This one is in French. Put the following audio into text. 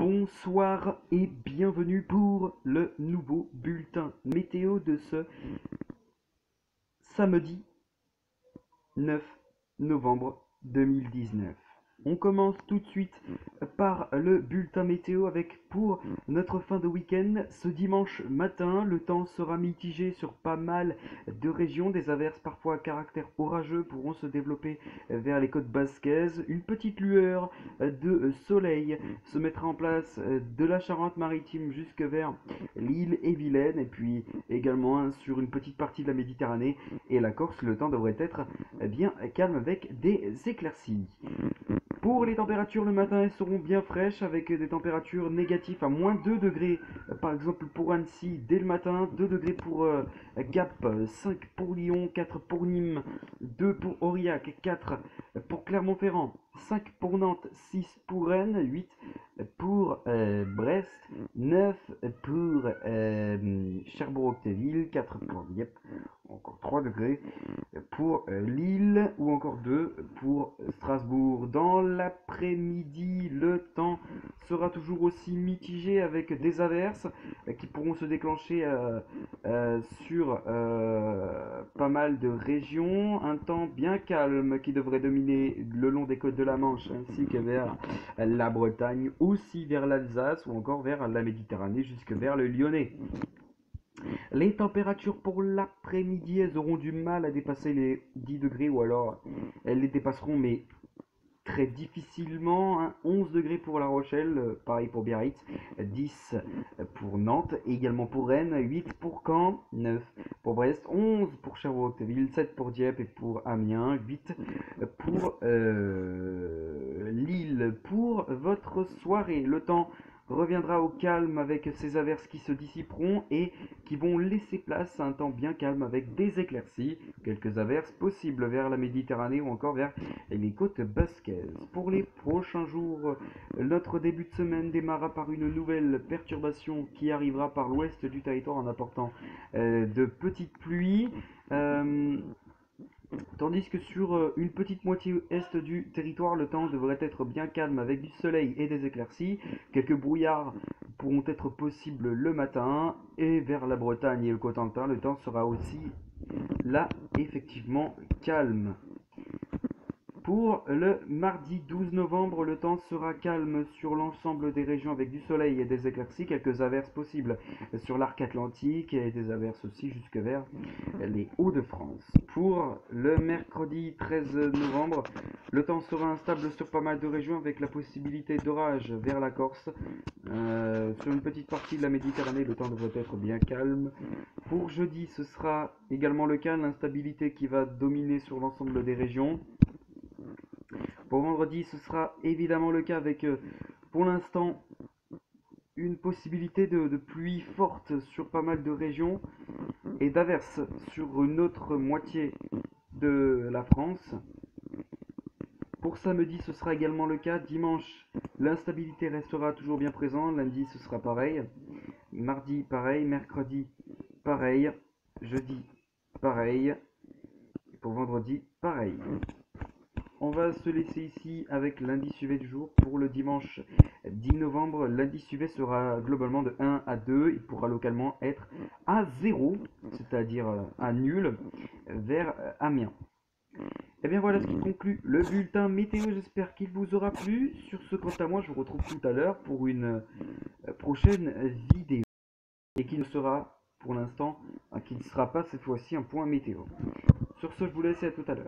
Bonsoir et bienvenue pour le nouveau bulletin météo de ce samedi 9 novembre 2019. On commence tout de suite par le bulletin météo avec pour notre fin de week-end. Ce dimanche matin, le temps sera mitigé sur pas mal de régions. Des averses parfois à caractère orageux pourront se développer vers les côtes basquaises. Une petite lueur de soleil se mettra en place de la Charente-Maritime jusque vers l'île et Vilaine, et puis également sur une petite partie de la Méditerranée et la Corse. Le temps devrait être bien calme avec des éclaircies. Pour les températures, le matin, elles seront bien fraîches avec des températures négatives à moins 2 degrés. Par exemple, pour Annecy, dès le matin, 2 degrés pour Gap, 5 pour Lyon, 4 pour Nîmes, 2 pour Aurillac, 4 pour Clermont-Ferrand, 5 pour Nantes, 6 pour Rennes, 8 pour Brest, 9 pour Cherbourg-Octeville, 4 pour Dieppe, encore 3 degrés pour Lille ou encore 2 pour Strasbourg. Dans l'après-midi, le temps sera toujours aussi mitigé avec des averses qui pourront se déclencher sur pas mal de régions. Un temps bien calme qui devrait dominer le long des côtes de la Manche ainsi que vers la Bretagne, aussi vers l'Alsace ou encore vers la Méditerranée jusque vers le Lyonnais. Les températures pour l'après-midi, elles auront du mal à dépasser les 10 degrés ou alors elles les dépasseront mais très difficilement. 11 degrés pour La Rochelle, pareil pour Biarritz, 10 pour Nantes, également pour Rennes, 8 pour Caen, 9 pour Brest, 11 pour Cherbourg-Octeville, 7 pour Dieppe et pour Amiens, 8 pour Lille. Pour votre soirée, le temps reviendra au calme avec ces averses qui se dissiperont et qui vont laisser place à un temps bien calme avec des éclaircies, quelques averses possibles vers la Méditerranée ou encore vers les côtes basquaises. Pour les prochains jours, notre début de semaine démarra par une nouvelle perturbation qui arrivera par l'ouest du territoire en apportant de petites pluies. Tandis que sur une petite moitié est du territoire, le temps devrait être bien calme avec du soleil et des éclaircies. Quelques brouillards pourront être possibles le matin et vers la Bretagne et le Cotentin, le temps sera aussi là effectivement calme. Pour le mardi 12 novembre, le temps sera calme sur l'ensemble des régions avec du soleil et des éclaircies, quelques averses possibles sur l'arc atlantique et des averses aussi jusque vers les Hauts-de-France. Pour le mercredi 13 novembre, le temps sera instable sur pas mal de régions avec la possibilité d'orage vers la Corse. Sur une petite partie de la Méditerranée, le temps devrait être bien calme. Pour jeudi, ce sera également le cas, l'instabilité qui va dominer sur l'ensemble des régions. Pour vendredi, ce sera évidemment le cas avec, pour l'instant, une possibilité de pluie forte sur pas mal de régions et d'averses sur une autre moitié de la France. Pour samedi, ce sera également le cas. Dimanche, l'instabilité restera toujours bien présente. Lundi, ce sera pareil. Mardi, pareil. Mercredi, pareil. Jeudi, pareil. Et pour vendredi, pareil. On va se laisser ici avec l'indice UV du jour. Pour le dimanche 10 novembre, l'indice UV sera globalement de 1 à 2. Il pourra localement être à 0, c'est-à-dire à nul, vers Amiens. Et bien voilà ce qui conclut le bulletin météo. J'espère qu'il vous aura plu. Sur ce, quant à moi, je vous retrouve tout à l'heure pour une prochaine vidéo. Et qui ne sera, pour l'instant, qui ne sera pas cette fois-ci un point météo. Sur ce, je vous laisse et à tout à l'heure.